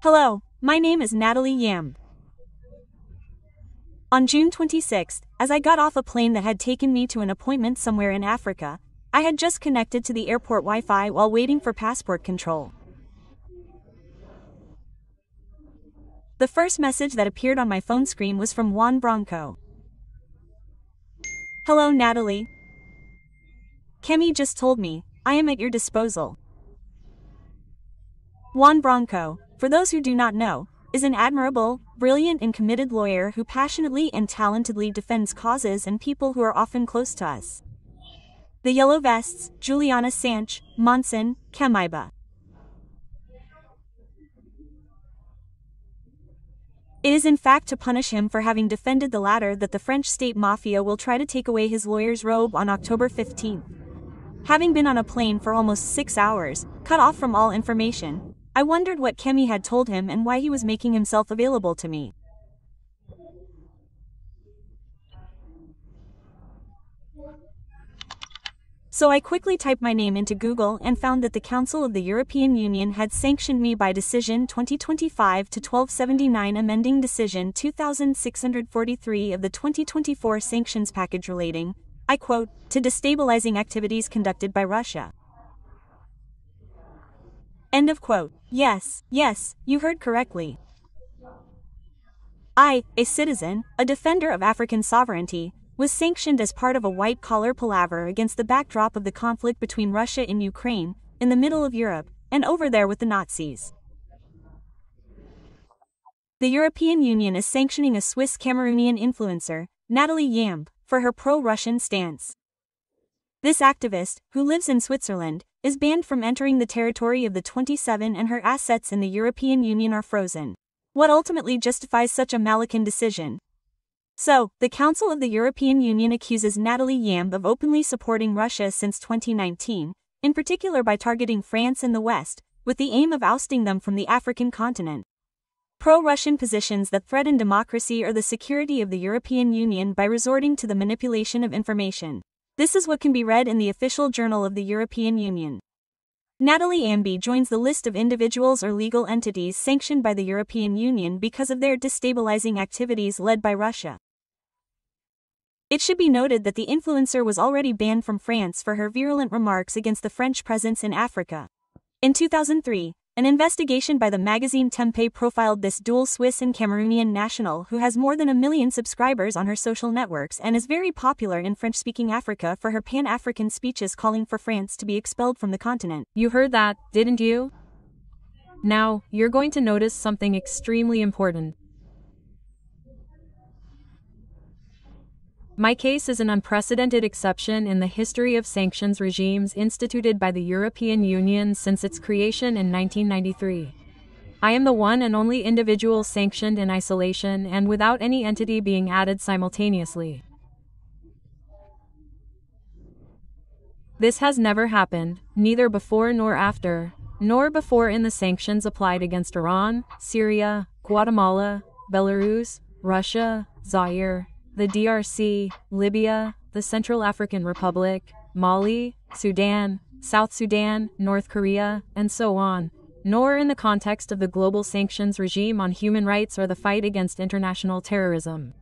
Hello, my name is Nathalie Yamb. On June 26, as I got off a plane that had taken me to an appointment somewhere in Africa, I had just connected to the airport Wi-Fi while waiting for passport control. The first message that appeared on my phone screen was from Juan Branco. Hello Nathalie. Kemi just told me, I am at your disposal. Juan Branco, for those who do not know, is an admirable, brilliant and committed lawyer who passionately and talentedly defends causes and people who are often close to us. The Yellow Vests, Juliana Sanch, Monson, Kemiba. It is in fact to punish him for having defended the latter that the French state mafia will try to take away his lawyer's robe on October 15. Having been on a plane for almost 6 hours, cut off from all information, I wondered what Kemi had told him and why he was making himself available to me. So I quickly typed my name into Google and found that the Council of the European Union had sanctioned me by Decision 2025-1279 amending Decision 2643 of the 2024 sanctions package relating, I quote, to destabilizing activities conducted by Russia. End of quote. Yes, you heard correctly. I, a citizen, a defender of African sovereignty, was sanctioned as part of a white-collar palaver against the backdrop of the conflict between Russia and Ukraine, in the middle of Europe, and over there with the Nazis. The European Union is sanctioning a Swiss Cameroonian influencer, Nathalie Yamb, for her pro-Russian stance. This activist, who lives in Switzerland, is banned from entering the territory of the 27 and her assets in the European Union are frozen. What ultimately justifies such a malign decision? So, the Council of the European Union accuses Nathalie Yamb of openly supporting Russia since 2019, in particular by targeting France and the West, with the aim of ousting them from the African continent. Pro-Russian positions that threaten democracy or the security of the European Union by resorting to the manipulation of information. This is what can be read in the official journal of the European Union. Nathalie Yamb joins the list of individuals or legal entities sanctioned by the European Union because of their destabilizing activities led by Russia. It should be noted that the influencer was already banned from France for her virulent remarks against the French presence in Africa. In 2003, an investigation by the magazine TIPEEE profiled this dual Swiss and Cameroonian national who has more than 1 million subscribers on her social networks and is very popular in French-speaking Africa for her pan-African speeches calling for France to be expelled from the continent. You heard that, didn't you? Now, you're going to notice something extremely important. My case is an unprecedented exception in the history of sanctions regimes instituted by the European Union since its creation in 1993. I am the one and only individual sanctioned in isolation and without any entity being added simultaneously. This has never happened, neither before nor after, nor before in the sanctions applied against Iran, Syria, Guatemala, Belarus, Russia, Zaire, the DRC, Libya, the Central African Republic, Mali, Sudan, South Sudan, North Korea, and so on, nor in the context of the global sanctions regime on human rights or the fight against international terrorism.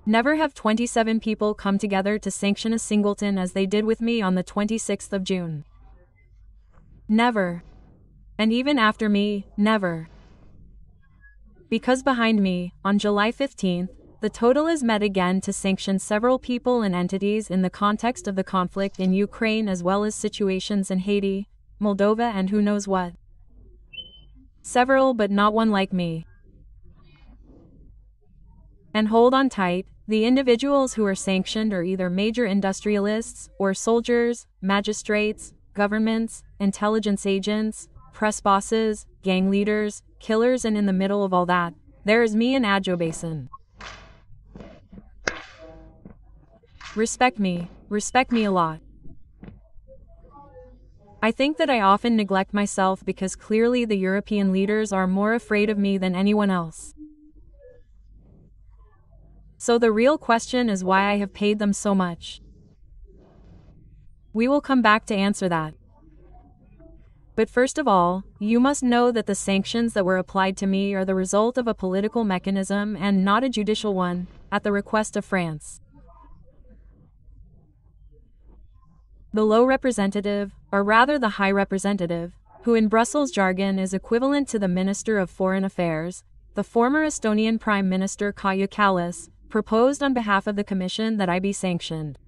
Never have 27 people come together to sanction a singleton as they did with me on the 26th of June. Never. And even after me, never. Because behind me, on July 15, the total is met again to sanction several people and entities in the context of the conflict in Ukraine as well as situations in Haiti, Moldova and who knows what. Several but not one like me. And hold on tight, the individuals who are sanctioned are either major industrialists or soldiers, magistrates, governments, intelligence agents, press bosses, gang leaders, killers, and in the middle of all that, there is me and Adjo Basin. Respect me a lot. I think that I often neglect myself because clearly the European leaders are more afraid of me than anyone else. So the real question is why I have paid them so much. We will come back to answer that. But first of all, you must know that the sanctions that were applied to me are the result of a political mechanism and not a judicial one, at the request of France. The low representative, or rather the high representative, who in Brussels jargon is equivalent to the Minister of Foreign Affairs, the former Estonian Prime Minister Kaja Kallas, proposed on behalf of the Commission that I be sanctioned.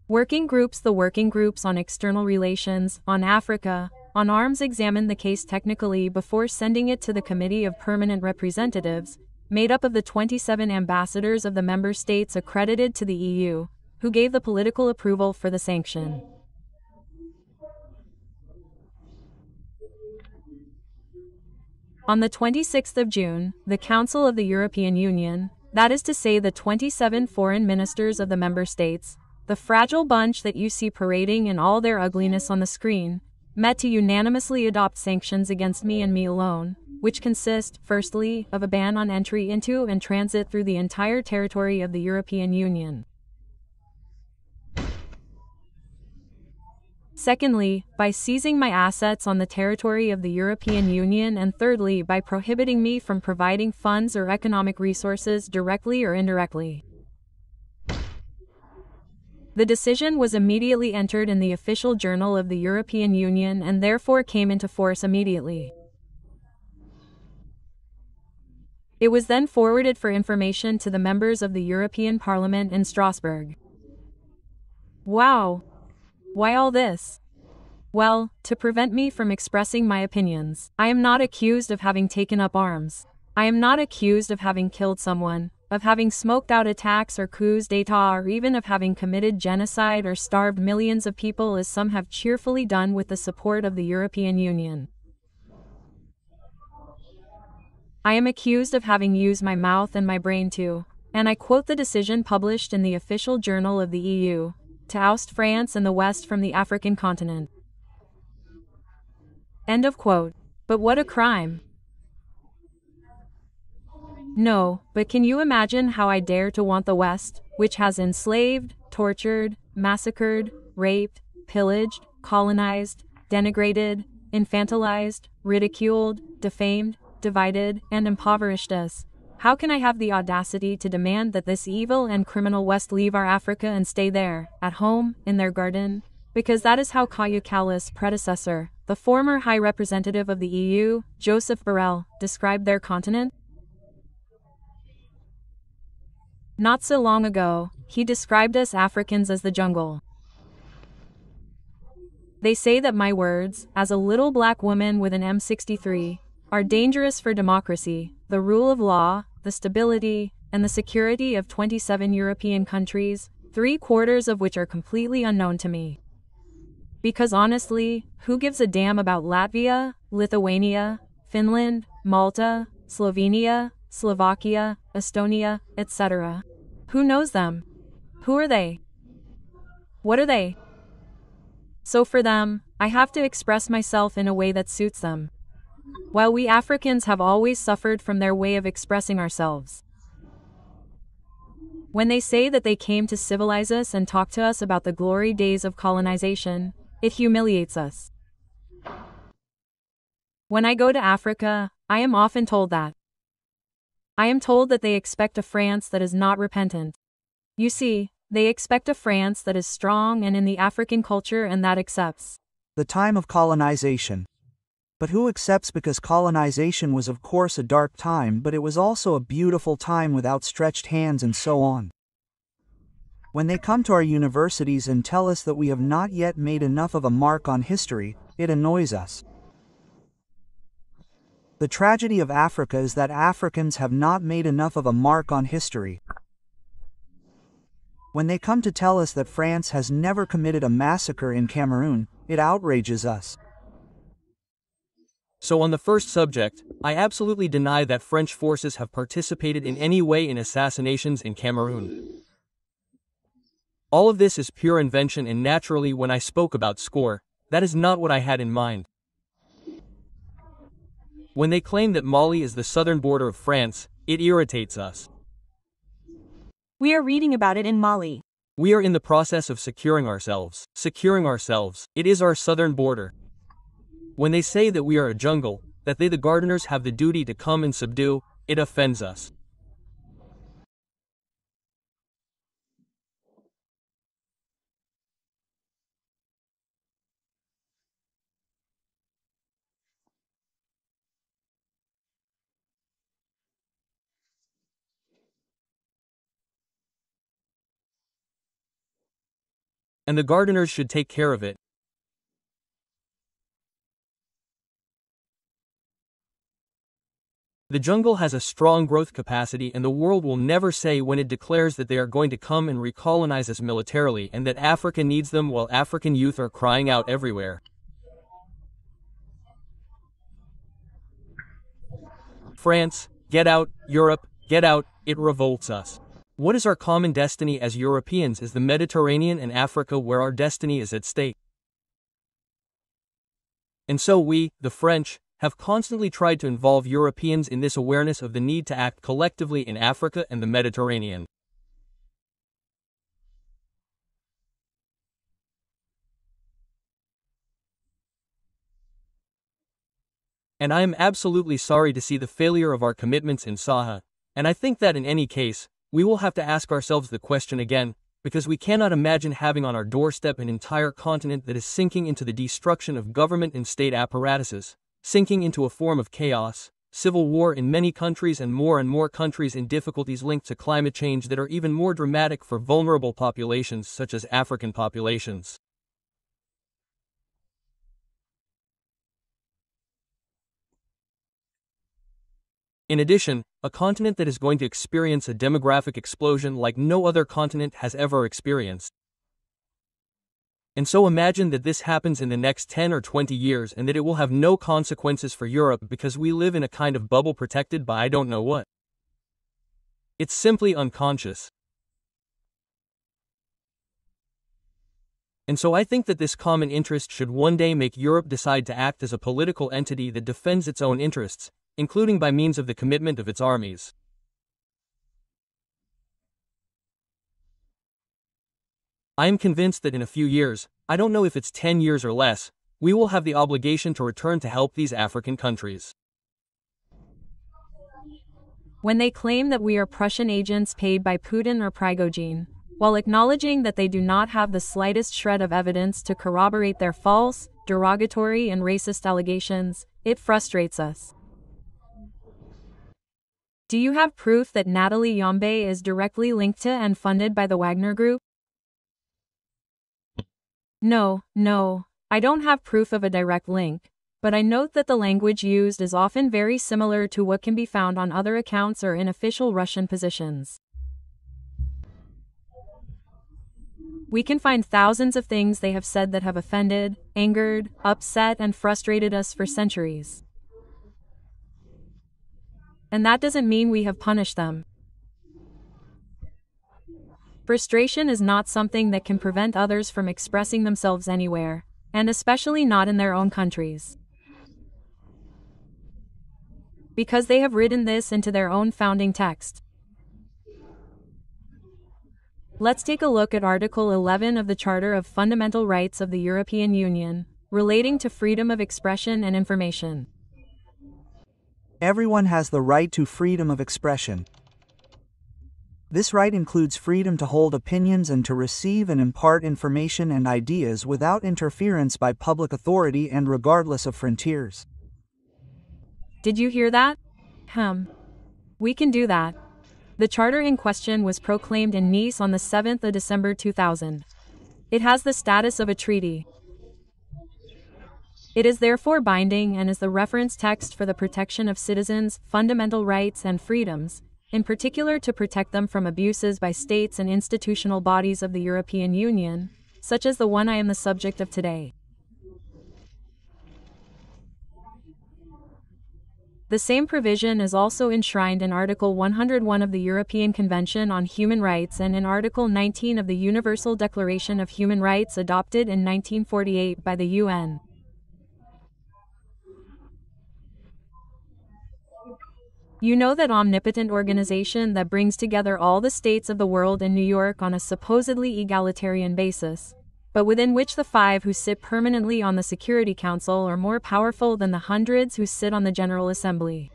Working groups. The working groups on external relations, on Africa, on arms examined the case technically before sending it to the Committee of Permanent Representatives, made up of the 27 ambassadors of the member states accredited to the EU, who gave the political approval for the sanction. On the 26th of June, the Council of the European Union, that is to say the 27 foreign ministers of the member states, the fragile bunch that you see parading in all their ugliness on the screen, met to unanimously adopt sanctions against me and me alone, which consist, firstly, of a ban on entry into and transit through the entire territory of the European Union. Secondly, by seizing my assets on the territory of the European Union, and thirdly, by prohibiting me from providing funds or economic resources directly or indirectly. The decision was immediately entered in the official journal of the European Union and therefore came into force immediately. It was then forwarded for information to the members of the European Parliament in Strasbourg. Wow! Why all this? Well, to prevent me from expressing my opinions. I am not accused of having taken up arms. I am not accused of having killed someone, of having smoked out attacks or coups d'état, or even of having committed genocide or starved millions of people, as some have cheerfully done with the support of the European Union. I am accused of having used my mouth and my brain to, and I quote the decision published in the official journal of the EU, to oust France and the West from the African continent. End of quote. But what a crime! No, but can you imagine how I dare to want the West, which has enslaved, tortured, massacred, raped, pillaged, colonized, denigrated, infantilized, ridiculed, defamed, divided, and impoverished us? How can I have the audacity to demand that this evil and criminal West leave our Africa and stay there, at home, in their garden? Because that is how Kaja Kallas' predecessor, the former High Representative of the EU, Joseph Borrell, described their continent? Not so long ago, he described us Africans as the jungle. They say that my words, as a little black woman with an M63, are dangerous for democracy, the rule of law, the stability, and the security of 27 European countries, 3/4 of which are completely unknown to me. Because honestly, who gives a damn about Latvia, Lithuania, Finland, Malta, Slovenia, Slovakia, Estonia, etc.? Who knows them? Who are they? What are they? So for them, I have to express myself in a way that suits them. While we Africans have always suffered from their way of expressing ourselves. When they say that they came to civilize us and talk to us about the glory days of colonization, it humiliates us. When I go to Africa, I am often told that. I am told that they expect a France that is not repentant. You see, they expect a France that is strong and in the African culture and that accepts the time of colonization. But who accepts? Because colonization was of course a dark time, but it was also a beautiful time with outstretched hands and so on. When they come to our universities and tell us that we have not yet made enough of a mark on history, it annoys us. The tragedy of Africa is that Africans have not made enough of a mark on history. When they come to tell us that France has never committed a massacre in Cameroon, it outrages us. So on the first subject, I absolutely deny that French forces have participated in any way in assassinations in Cameroon. All of this is pure invention, and naturally when I spoke about score, that is not what I had in mind. When they claim that Mali is the southern border of France, it irritates us. We are reading about it in Mali. We are in the process of securing ourselves. Securing ourselves. It is our southern border. When they say that we are a jungle, that they the gardeners have the duty to come and subdue, it offends us. And the gardeners should take care of it. The jungle has a strong growth capacity, and the world will never say when it declares that they are going to come and recolonize us militarily and that Africa needs them while African youth are crying out everywhere. France, get out. Europe, get out. It revolts us. What is our common destiny as Europeans is the Mediterranean and Africa, where our destiny is at stake. And so we, the French, have constantly tried to involve Europeans in this awareness of the need to act collectively in Africa and the Mediterranean. And I am absolutely sorry to see the failure of our commitments in Sahel, and I think that in any case, we will have to ask ourselves the question again, because we cannot imagine having on our doorstep an entire continent that is sinking into the destruction of government and state apparatuses, sinking into a form of chaos, civil war in many countries, and more countries in difficulties linked to climate change that are even more dramatic for vulnerable populations such as African populations. In addition, a continent that is going to experience a demographic explosion like no other continent has ever experienced. And so imagine that this happens in the next 10 or 20 years and that it will have no consequences for Europe because we live in a kind of bubble protected by I don't know what. It's simply unconscious. And so I think that this common interest should one day make Europe decide to act as a political entity that defends its own interests, including by means of the commitment of its armies. I am convinced that in a few years, I don't know if it's 10 years or less, we will have the obligation to return to help these African countries. When they claim that we are Prussian agents paid by Putin or Prigozhin, while acknowledging that they do not have the slightest shred of evidence to corroborate their false, derogatory, and racist allegations, it frustrates us. Do you have proof that Nathalie Yamb is directly linked to and funded by the Wagner Group? No, I don't have proof of a direct link, but I note that the language used is often very similar to what can be found on other accounts or in official Russian positions. We can find thousands of things they have said that have offended, angered, upset, and frustrated us for centuries. And that doesn't mean we have punished them. Frustration is not something that can prevent others from expressing themselves anywhere, and especially not in their own countries. Because they have written this into their own founding text. Let's take a look at Article 11 of the Charter of Fundamental Rights of the European Union, relating to freedom of expression and information. Everyone has the right to freedom of expression. This right includes freedom to hold opinions and to receive and impart information and ideas without interference by public authority and regardless of frontiers. Did you hear that? We can do that. The charter in question was proclaimed in Nice on the 7th of December 2000. It has the status of a treaty. It is therefore binding and is the reference text for the protection of citizens' fundamental rights and freedoms, in particular to protect them from abuses by states and institutional bodies of the European Union, such as the one I am the subject of today. The same provision is also enshrined in Article 101 of the European Convention on Human Rights and in Article 19 of the Universal Declaration of Human Rights adopted in 1948 by the UN. You know that omnipotent organization that brings together all the states of the world in New York on a supposedly egalitarian basis, but within which the 5 who sit permanently on the Security Council are more powerful than the hundreds who sit on the General Assembly.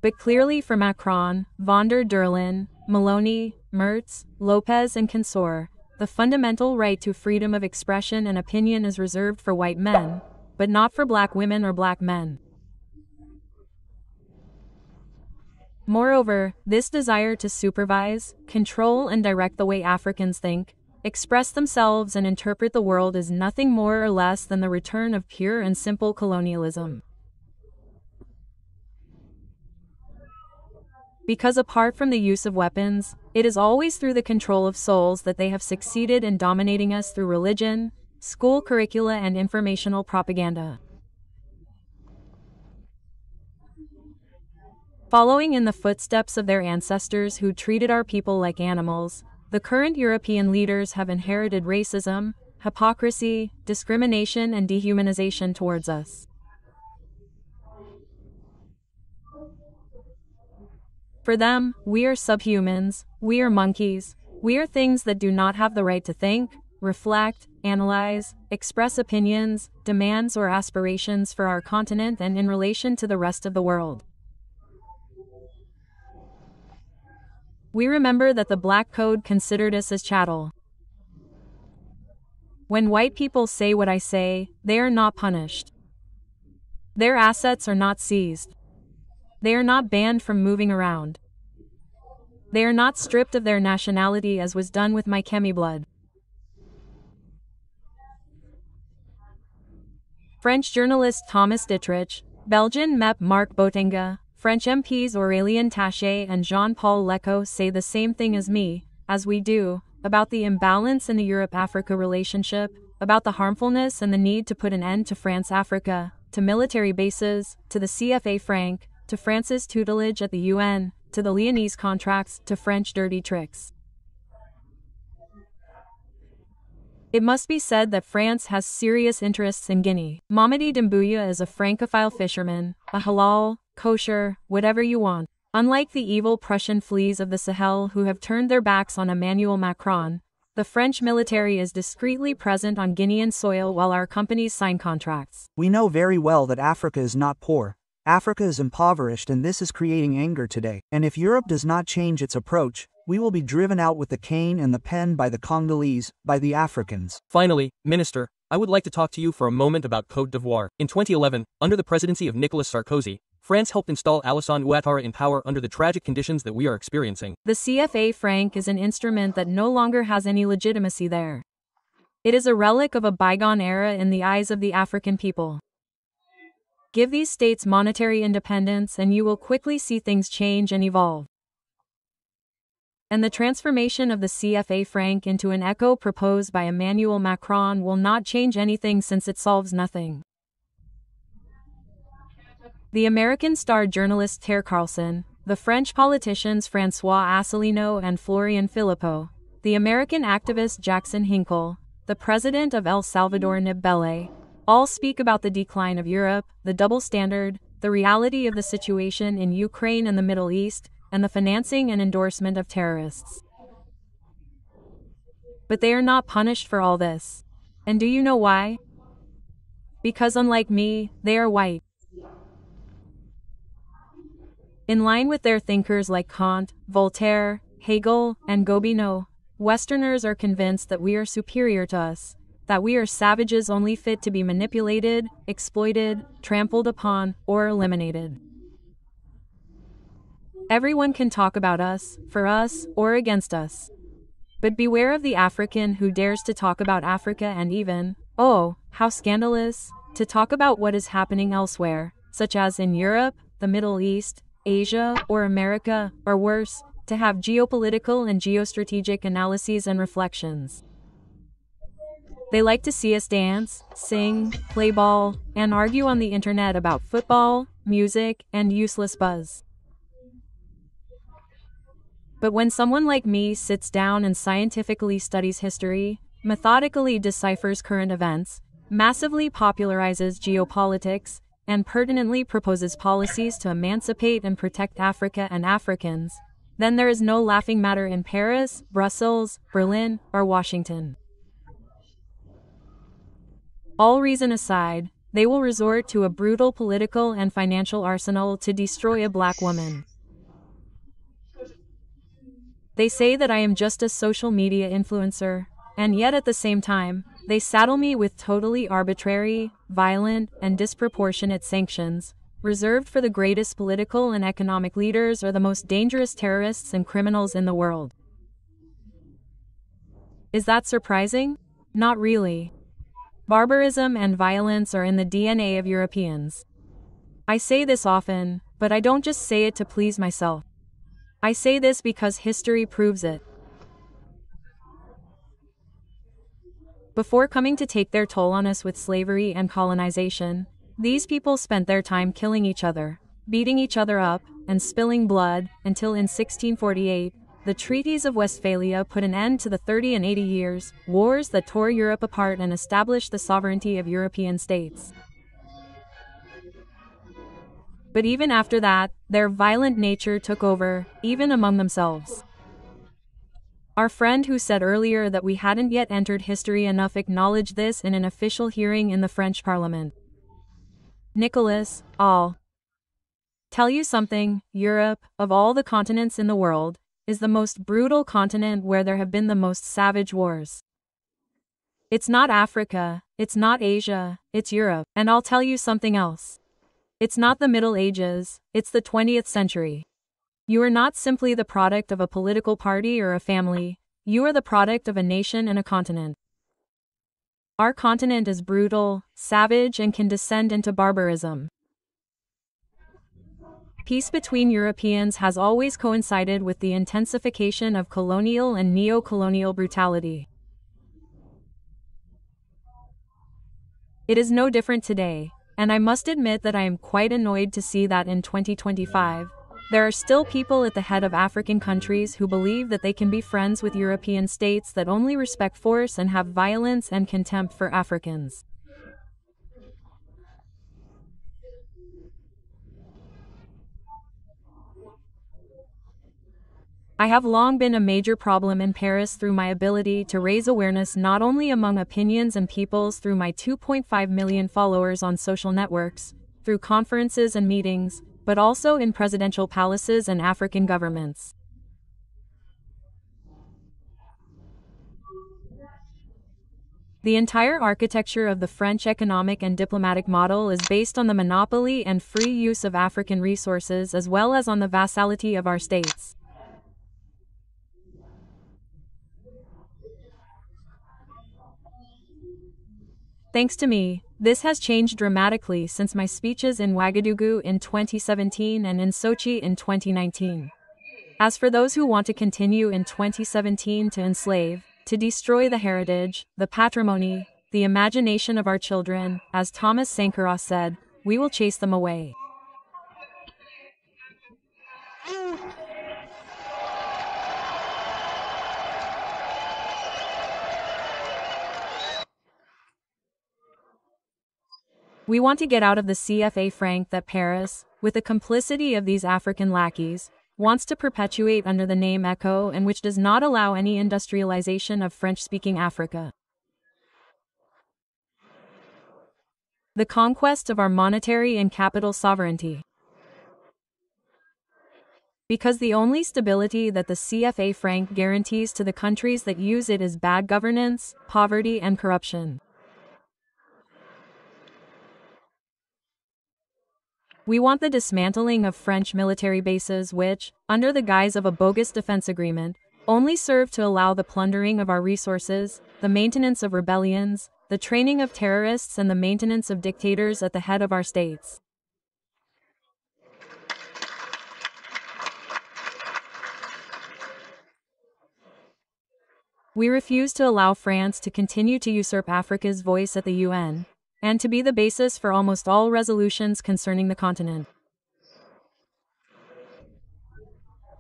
But clearly for Macron, von der Leyen, Meloni, Merz, Lopez and consort, the fundamental right to freedom of expression and opinion is reserved for white men, but not for black women or black men. Moreover, this desire to supervise, control and direct the way Africans think, express themselves and interpret the world is nothing more or less than the return of pure and simple colonialism. Because apart from the use of weapons, it is always through the control of souls that they have succeeded in dominating us through religion, school curricula and informational propaganda. Following in the footsteps of their ancestors who treated our people like animals, the current European leaders have inherited racism, hypocrisy, discrimination and dehumanization towards us. For them, we are subhumans, we are monkeys, we are things that do not have the right to think, reflect, analyze, express opinions, demands or aspirations for our continent and in relation to the rest of the world. We remember that the Black Code considered us as chattel. When white people say what I say, they are not punished. Their assets are not seized. They are not banned from moving around. They are not stripped of their nationality as was done with my Chemi blood. French journalist Thomas Dittrich, Belgian MEP Marc Botenga, French MPs Aurélien Taché and Jean-Paul Lecaux say the same thing as me, as we do, about the imbalance in the Europe-Africa relationship, about the harmfulness and the need to put an end to France-Africa, to military bases, to the CFA franc, to France's tutelage at the UN, to the Lyonese contracts, to French dirty tricks. It must be said that France has serious interests in Guinea. Mamadi Doumbouya is a Francophile fisherman, a halal, kosher, whatever you want. Unlike the evil Prussian fleas of the Sahel who have turned their backs on Emmanuel Macron, the French military is discreetly present on Guinean soil while our companies sign contracts. We know very well that Africa is not poor. Africa is impoverished and this is creating anger today. And if Europe does not change its approach, we will be driven out with the cane and the pen by the Congolese, by the Africans. Finally, Minister, I would like to talk to you for a moment about Côte d'Ivoire. In 2011, under the presidency of Nicolas Sarkozy, France helped install Alassane Ouattara in power under the tragic conditions that we are experiencing. The CFA franc is an instrument that no longer has any legitimacy there. It is a relic of a bygone era in the eyes of the African people. Give these states monetary independence and you will quickly see things change and evolve. And the transformation of the CFA franc into an echo proposed by Emmanuel Macron will not change anything since it solves nothing. The American-starred journalist Ter Carlson, the French politicians François Asselineau and Florian Philippot, the American activist Jackson Hinkle, the president of El Salvador Nayib Bukele, all speak about the decline of Europe, the double standard, the reality of the situation in Ukraine and the Middle East, and the financing and endorsement of terrorists. But they are not punished for all this. And do you know why? Because unlike me, they are white. In line with their thinkers like Kant, Voltaire, Hegel, and Gobineau, Westerners are convinced that we are superior to us, that we are savages only fit to be manipulated, exploited, trampled upon, or eliminated. Everyone can talk about us, for us, or against us. But beware of the African who dares to talk about Africa and even, oh, how scandalous, to talk about what is happening elsewhere, such as in Europe, the Middle East, Asia, or America, or worse, to have geopolitical and geostrategic analyses and reflections. They like to see us dance, sing, play ball, and argue on the internet about football, music, and useless buzz. But when someone like me sits down and scientifically studies history, methodically deciphers current events, massively popularizes geopolitics, and pertinently proposes policies to emancipate and protect Africa and Africans, then there is no laughing matter in Paris, Brussels, Berlin, or Washington. All reason aside, they will resort to a brutal political and financial arsenal to destroy a black woman. They say that I am just a social media influencer, and yet at the same time, they saddle me with totally arbitrary, violent, and disproportionate sanctions, reserved for the greatest political and economic leaders or the most dangerous terrorists and criminals in the world. Is that surprising? Not really. Barbarism and violence are in the DNA of Europeans. I say this often, but I don't just say it to please myself. I say this because history proves it. Before coming to take their toll on us with slavery and colonization, these people spent their time killing each other, beating each other up, and spilling blood, until in 1648, the Treaties of Westphalia put an end to the 30 and 80 years, wars that tore Europe apart and established the sovereignty of European states. But even after that, their violent nature took over, even among themselves. Our friend who said earlier that we hadn't yet entered history enough acknowledged this in an official hearing in the French Parliament. Nicolas, I'll tell you something, Europe, of all the continents in the world, is the most brutal continent where there have been the most savage wars. It's not Africa, it's not Asia, it's Europe, and I'll tell you something else. It's not the Middle Ages, it's the 20th century. You are not simply the product of a political party or a family, you are the product of a nation and a continent. Our continent is brutal, savage, and can descend into barbarism. Peace between Europeans has always coincided with the intensification of colonial and neo-colonial brutality. It is no different today, and I must admit that I am quite annoyed to see that in 2025, there are still people at the head of African countries who believe that they can be friends with European states that only respect force and have violence and contempt for Africans. I have long been a major problem in Paris through my ability to raise awareness not only among opinions and peoples through my 2.5 million followers on social networks, through conferences and meetings, but also in presidential palaces and African governments. The entire architecture of the French economic and diplomatic model is based on the monopoly and free use of African resources as well as on the vassality of our states. Thanks to me, this has changed dramatically since my speeches in Ouagadougou in 2017 and in Sochi in 2019. As for those who want to continue in 2017 to enslave, to destroy the heritage, the patrimony, the imagination of our children, as Thomas Sankara said, we will chase them away. We want to get out of the CFA franc that Paris, with the complicity of these African lackeys, wants to perpetuate under the name ECO and which does not allow any industrialization of French-speaking Africa. The conquest of our monetary and capital sovereignty. Because the only stability that the CFA franc guarantees to the countries that use it is bad governance, poverty, and corruption. We want the dismantling of French military bases which, under the guise of a bogus defense agreement, only serve to allow the plundering of our resources, the maintenance of rebellions, the training of terrorists, and the maintenance of dictators at the head of our states. We refuse to allow France to continue to usurp Africa's voice at the UN, and to be the basis for almost all resolutions concerning the continent.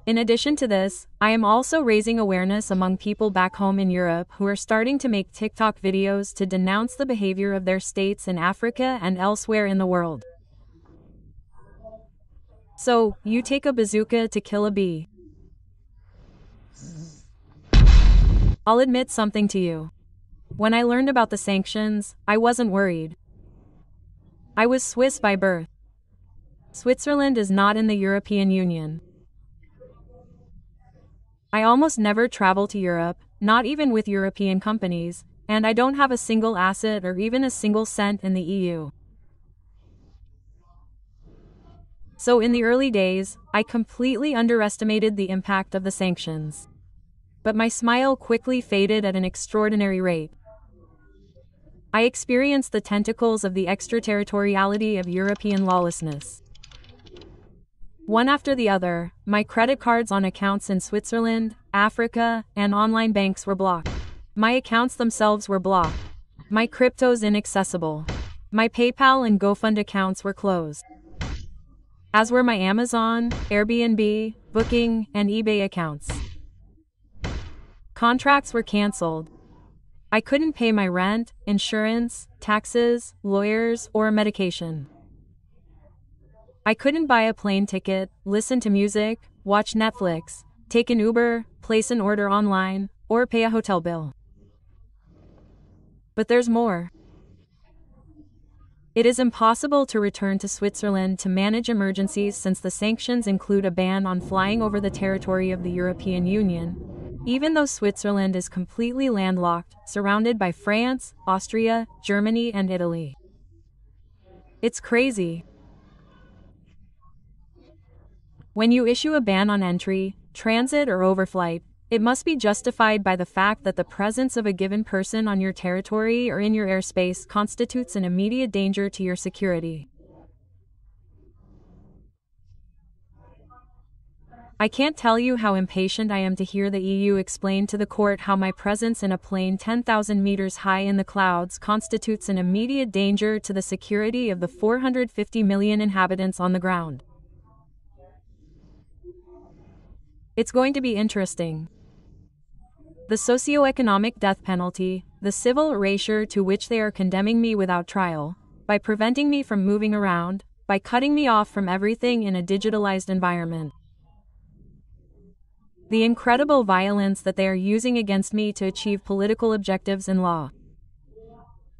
In addition to this, I am also raising awareness among people back home in Europe who are starting to make TikTok videos to denounce the behavior of their states in Africa and elsewhere in the world. So, you take a bazooka to kill a bee. I'll admit something to you. When I learned about the sanctions, I wasn't worried. I was Swiss by birth. Switzerland is not in the European Union. I almost never travel to Europe, not even with European companies, and I don't have a single asset or even a single cent in the EU. So in the early days, I completely underestimated the impact of the sanctions. But my smile quickly faded at an extraordinary rate. I experienced the tentacles of the extraterritoriality of European lawlessness. One after the other, my credit cards on accounts in Switzerland, Africa, and online banks were blocked. My accounts themselves were blocked. My cryptos inaccessible. My PayPal and GoFund accounts were closed. As were my Amazon, Airbnb, Booking, and eBay accounts. Contracts were canceled. I couldn't pay my rent, insurance, taxes, lawyers, or medication. I couldn't buy a plane ticket, listen to music, watch Netflix, take an Uber, place an order online, or pay a hotel bill. But there's more. It is impossible to return to Switzerland to manage emergencies since the sanctions include a ban on flying over the territory of the European Union, even though Switzerland is completely landlocked, surrounded by France, Austria, Germany, and Italy. It's crazy. When you issue a ban on entry, transit, or overflight, it must be justified by the fact that the presence of a given person on your territory or in your airspace constitutes an immediate danger to your security. I can't tell you how impatient I am to hear the EU explain to the court how my presence in a plane 10,000 meters high in the clouds constitutes an immediate danger to the security of the 450 million inhabitants on the ground. It's going to be interesting. The socio-economic death penalty, the civil erasure to which they are condemning me without trial, by preventing me from moving around, by cutting me off from everything in a digitalized environment. The incredible violence that they are using against me to achieve political objectives in law.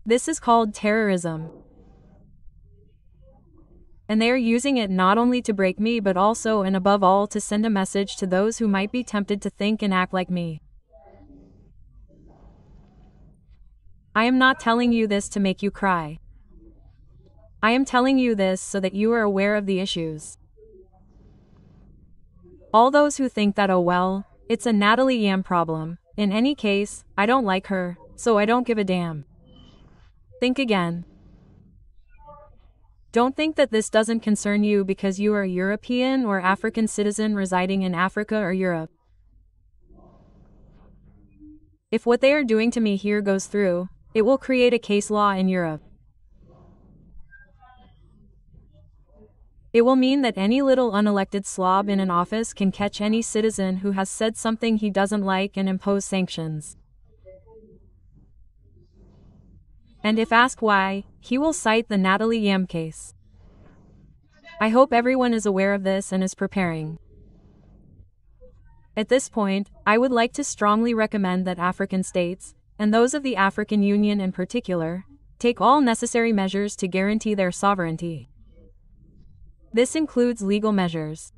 This is called terrorism. And they are using it not only to break me but also and above all to send a message to those who might be tempted to think and act like me. I am not telling you this to make you cry. I am telling you this so that you are aware of the issues. All those who think that, oh well, it's a Nathalie Yamb problem, in any case, I don't like her, so I don't give a damn. Think again. Don't think that this doesn't concern you because you are a European or African citizen residing in Africa or Europe. If what they are doing to me here goes through, it will create a case law in Europe. It will mean that any little unelected slob in an office can catch any citizen who has said something he doesn't like and impose sanctions. And if asked why, he will cite the Nathalie Yamb case. I hope everyone is aware of this and is preparing. At this point, I would like to strongly recommend that African states, and those of the African Union in particular, take all necessary measures to guarantee their sovereignty. This includes legal measures.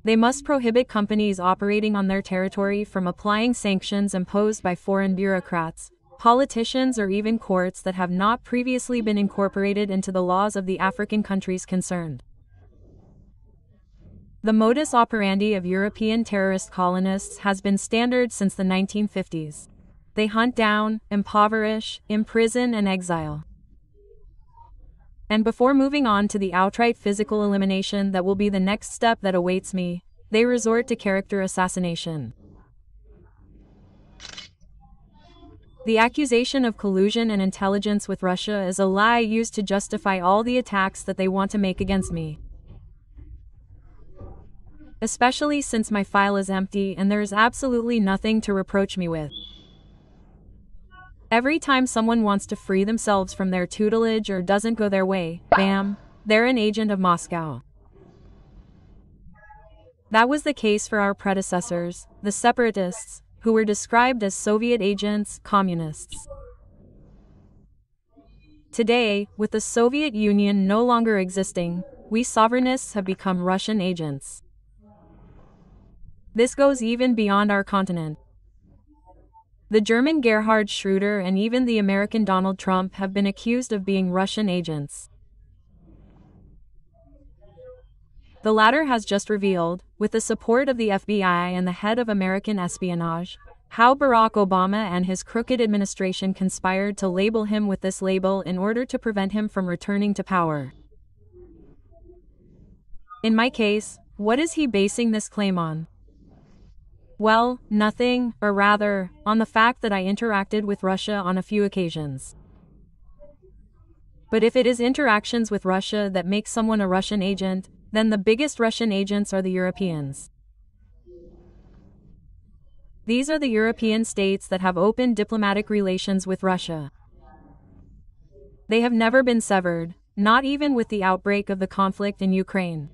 They must prohibit companies operating on their territory from applying sanctions imposed by foreign bureaucrats, politicians, or even courts that have not previously been incorporated into the laws of the African countries concerned. The modus operandi of European terrorist colonists has been standard since the 1950s. They hunt down, impoverish, imprison, and exile. And before moving on to the outright physical elimination that will be the next step that awaits me, they resort to character assassination. The accusation of collusion and intelligence with Russia is a lie used to justify all the attacks that they want to make against me. especially since my file is empty and there is absolutely nothing to reproach me with. Every time someone wants to free themselves from their tutelage or doesn't go their way, bam, they're an agent of Moscow. That was the case for our predecessors, the separatists, who were described as Soviet agents, communists. Today, with the Soviet Union no longer existing, we sovereignists have become Russian agents. This goes even beyond our continent. The German Gerhard Schröder and even the American Donald Trump have been accused of being Russian agents. The latter has just revealed, with the support of the FBI and the head of American espionage, how Barack Obama and his crooked administration conspired to label him with this label in order to prevent him from returning to power. In my case, what is he basing this claim on? Well, nothing, or rather, on the fact that I interacted with Russia on a few occasions. But if it is interactions with Russia that make someone a Russian agent, then the biggest Russian agents are the Europeans. These are the European states that have open diplomatic relations with Russia. They have never been severed, not even with the outbreak of the conflict in Ukraine.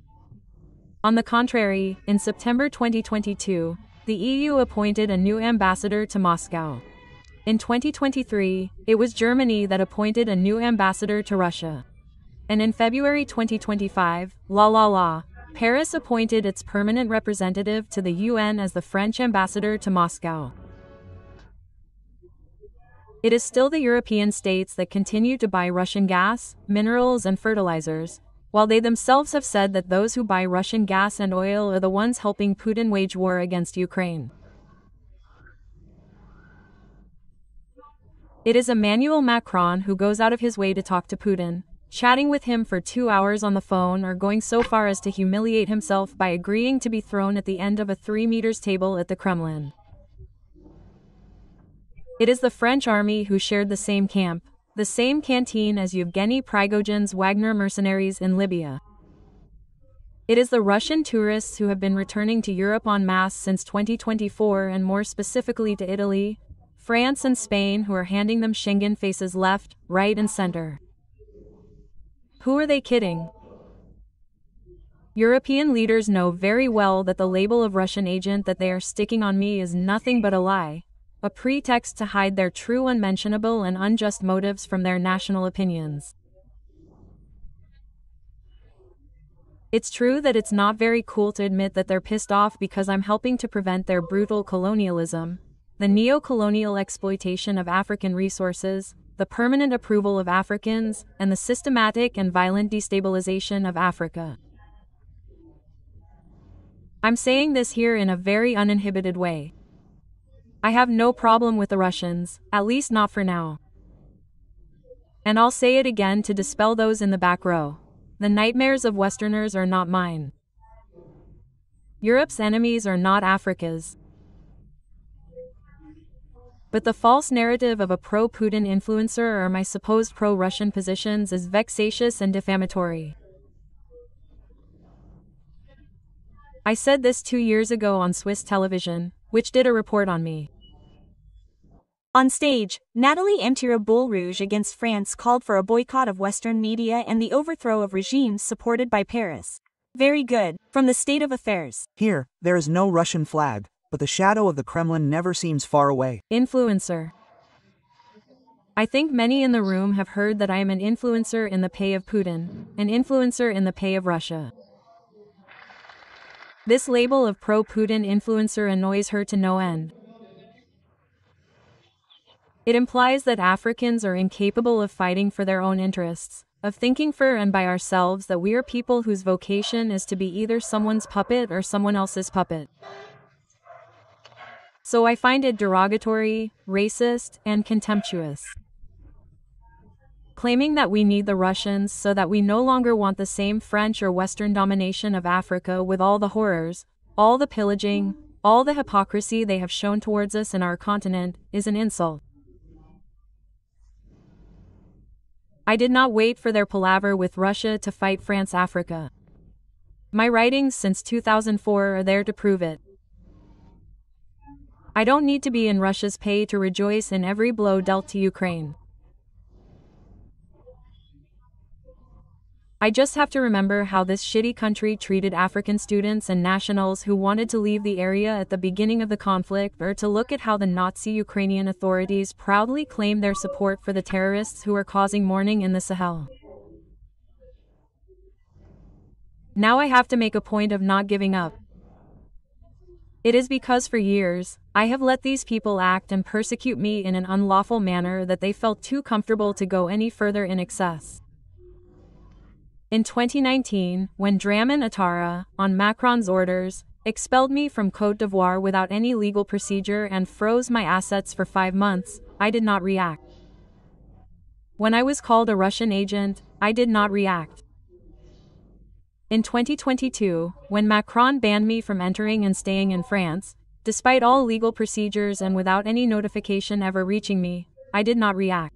On the contrary, in September 2022, the EU appointed a new ambassador to Moscow. In 2023, it was Germany that appointed a new ambassador to Russia. And in February 2025, Paris appointed its permanent representative to the UN as the French ambassador to Moscow. It is still the European states that continue to buy Russian gas, minerals, and fertilizers, while they themselves have said that those who buy Russian gas and oil are the ones helping Putin wage war against Ukraine. It is Emmanuel Macron who goes out of his way to talk to Putin, chatting with him for 2 hours on the phone or going so far as to humiliate himself by agreeing to be thrown at the end of a 3 meters table at the Kremlin. It is the French army who shared the same camp, the same canteen as Yevgeny Prigozhin's Wagner mercenaries in Libya. It is the Russian tourists who have been returning to Europe en masse since 2024 and more specifically to Italy, France and Spain who are handing them Schengen faces left, right and center. Who are they kidding? European leaders know very well that the label of Russian agent that they are sticking on me is nothing but a lie, a pretext to hide their true unmentionable and unjust motives from their national opinions. It's true that it's not very cool to admit that they're pissed off because I'm helping to prevent their brutal colonialism, the neo-colonial exploitation of African resources, the permanent approval of Africans, and the systematic and violent destabilization of Africa. I'm saying this here in a very uninhibited way. I have no problem with the Russians, at least not for now. And I'll say it again to dispel those in the back row. The nightmares of Westerners are not mine. Europe's enemies are not Africa's. But the false narrative of a pro-Putin influencer or my supposed pro-Russian positions is vexatious and defamatory. I said this 2 years ago on Swiss television, which did a report on me. On stage, Nathalie Yamb Boule Rouge against France called for a boycott of Western media and the overthrow of regimes supported by Paris. Very good, from the state of affairs. Here, there is no Russian flag, but the shadow of the Kremlin never seems far away. Influencer. I think many in the room have heard that I am an influencer in the pay of Putin, an influencer in the pay of Russia. This label of pro-Putin influencer annoys her to no end. It implies that Africans are incapable of fighting for their own interests, of thinking for and by ourselves, that we are people whose vocation is to be either someone's puppet or someone else's puppet. So I find it derogatory, racist, and contemptuous. Claiming that we need the Russians so that we no longer want the same French or Western domination of Africa with all the horrors, all the pillaging, all the hypocrisy they have shown towards us in our continent, is an insult. I did not wait for their palaver with Russia to fight France Africa. My writings since 2004 are there to prove it. I don't need to be in Russia's pay to rejoice in every blow dealt to Ukraine. I just have to remember how this shitty country treated African students and nationals who wanted to leave the area at the beginning of the conflict, or to look at how the Nazi Ukrainian authorities proudly claim their support for the terrorists who are causing mourning in the Sahel. Now I have to make a point of not giving up. It is because for years, I have let these people act and persecute me in an unlawful manner that they felt too comfortable to go any further in excess. In 2019, when Draman Ouattara, on Macron's orders, expelled me from Côte d'Ivoire without any legal procedure and froze my assets for 5 months, I did not react. When I was called a Russian agent, I did not react. In 2022, when Macron banned me from entering and staying in France, despite all legal procedures and without any notification ever reaching me, I did not react.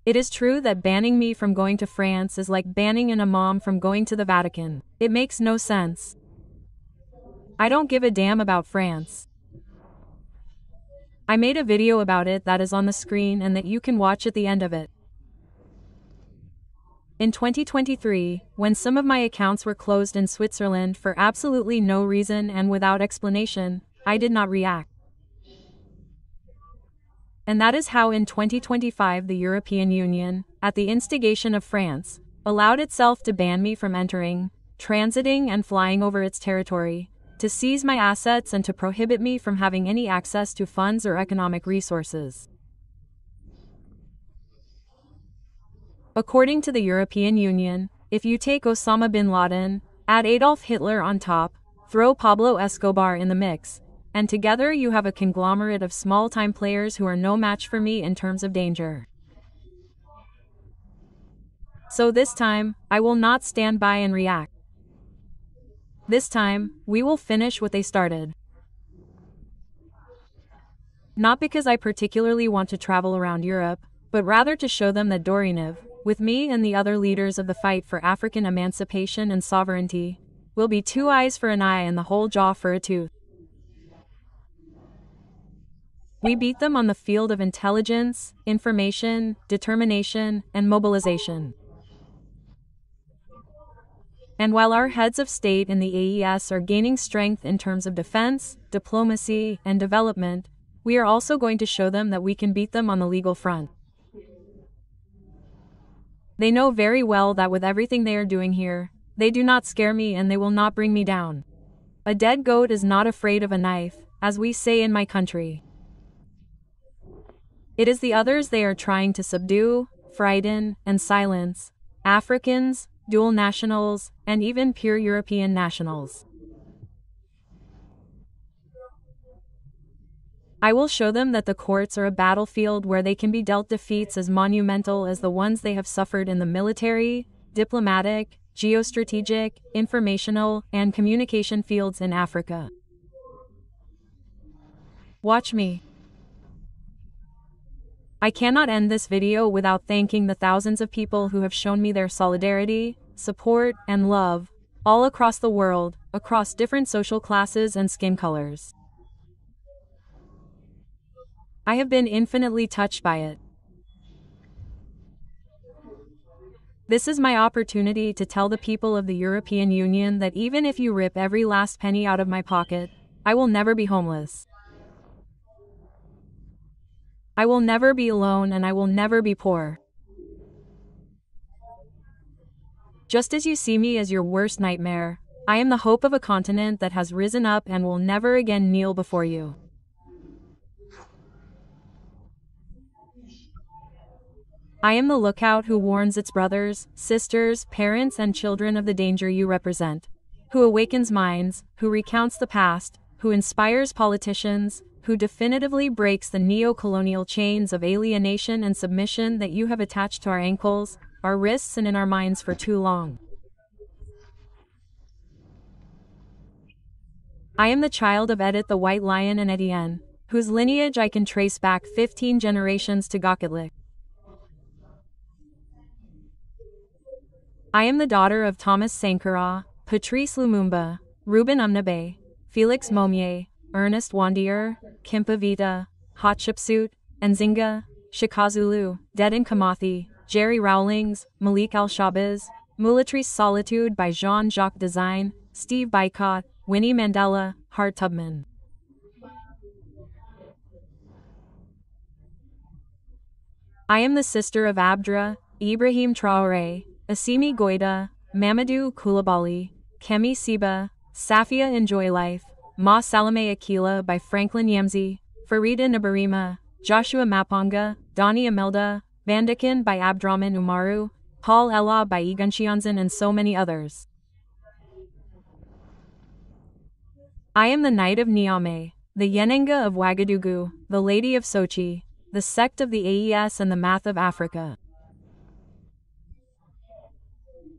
It is true that banning me from going to France is like banning an imam from going to the Vatican. It makes no sense. I don't give a damn about France. I made a video about it that is on the screen and that you can watch at the end of it. In 2023, when some of my accounts were closed in Switzerland for absolutely no reason and without explanation, I did not react. And that is how in 2025 the European Union, at the instigation of France, allowed itself to ban me from entering, transiting and flying over its territory, to seize my assets and to prohibit me from having any access to funds or economic resources. According to the European Union, if you take Osama bin Laden, add Adolf Hitler on top, throw Pablo Escobar in the mix, and together you have a conglomerate of small-time players who are no match for me in terms of danger. So this time, I will not stand by and react. This time, we will finish what they started. Not because I particularly want to travel around Europe, but rather to show them that Dorinev, with me and the other leaders of the fight for African emancipation and sovereignty, will be 2 eyes for an eye and the whole jaw for a tooth. We beat them on the field of intelligence, information, determination, and mobilization. And while our heads of state in the AES are gaining strength in terms of defense, diplomacy, and development, we are also going to show them that we can beat them on the legal front. They know very well that with everything they are doing here, they do not scare me and they will not bring me down. A dead goat is not afraid of a knife, as we say in my country. It is the others they are trying to subdue, frighten, and silence: Africans, dual nationals, and even pure European nationals. I will show them that the courts are a battlefield where they can be dealt defeats as monumental as the ones they have suffered in the military, diplomatic, geostrategic, informational, and communication fields in Africa. Watch me. I cannot end this video without thanking the thousands of people who have shown me their solidarity, support, and love, all across the world, across different social classes and skin colors. I have been infinitely touched by it. This is my opportunity to tell the people of the European Union that even if you rip every last penny out of my pocket, I will never be homeless. I will never be alone and I will never be poor. Just as you see me as your worst nightmare, I am the hope of a continent that has risen up and will never again kneel before you. I am the lookout who warns its brothers, sisters, parents, and children of the danger you represent, who awakens minds, who recounts the past, who inspires politicians, who definitively breaks the neo-colonial chains of alienation and submission that you have attached to our ankles, our wrists, and in our minds for too long. I am the child of Edith the White Lion and Ènième, whose lineage I can trace back 15 generations to Gokatlik. I am the daughter of Thomas Sankara, Patrice Lumumba, Ruben Umnabe, Felix Momier, Ernest Wandier, Kimpavita, Hatshepsut, Nzinga, Shikazulu, Dedin Kamathi, Jerry Rawlings, Malik Al-Shabazz, Mulatrice Solitude by Jean-Jacques Design, Steve Bicott, Winnie Mandela, Hart Tubman. I am the sister of Abdra, Ibrahim Traoré, Assimi Goïta, Mamadou Koulibaly, Kemi Siba, Safia Enjoy Life, Ma Salome Akila by Franklin Yamzi, Farida Nabarima, Joshua Mapanga, Donnie Imelda, Vandekin by Abdraman Umaru, Paul Ella by Egunchianzan, and so many others. I am the Knight of Niamey, the Yenenga of Ouagadougou, the Lady of Sochi, the sect of the AES and the Math of Africa.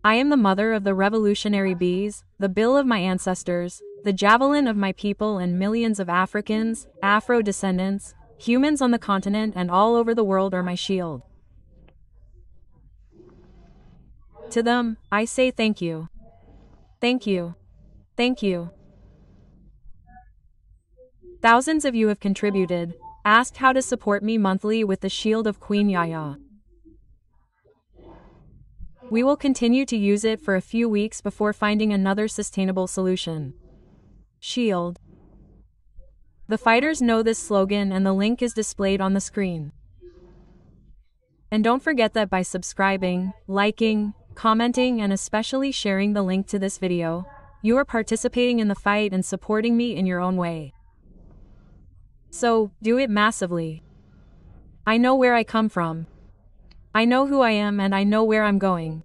I am the mother of the revolutionary bees, the bill of my ancestors, the javelin of my people, and millions of Africans, Afro-descendants, humans on the continent and all over the world are my shield. To them, I say thank you. Thank you. Thank you. Thousands of you have contributed, asked how to support me monthly with the Shield of Queen Yaya. We will continue to use it for a few weeks before finding another sustainable solution. Shield. The fighters know this slogan and the link is displayed on the screen. And don't forget that by subscribing, liking, commenting, and especially sharing the link to this video, you are participating in the fight and supporting me in your own way. So, do it massively. I know where I come from. I know who I am and I know where I'm going.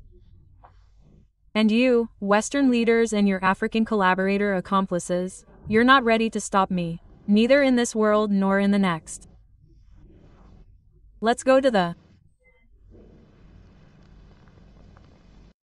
And you, Western leaders and your African collaborator accomplices, you're not ready to stop me, neither in this world nor in the next. Let's go to the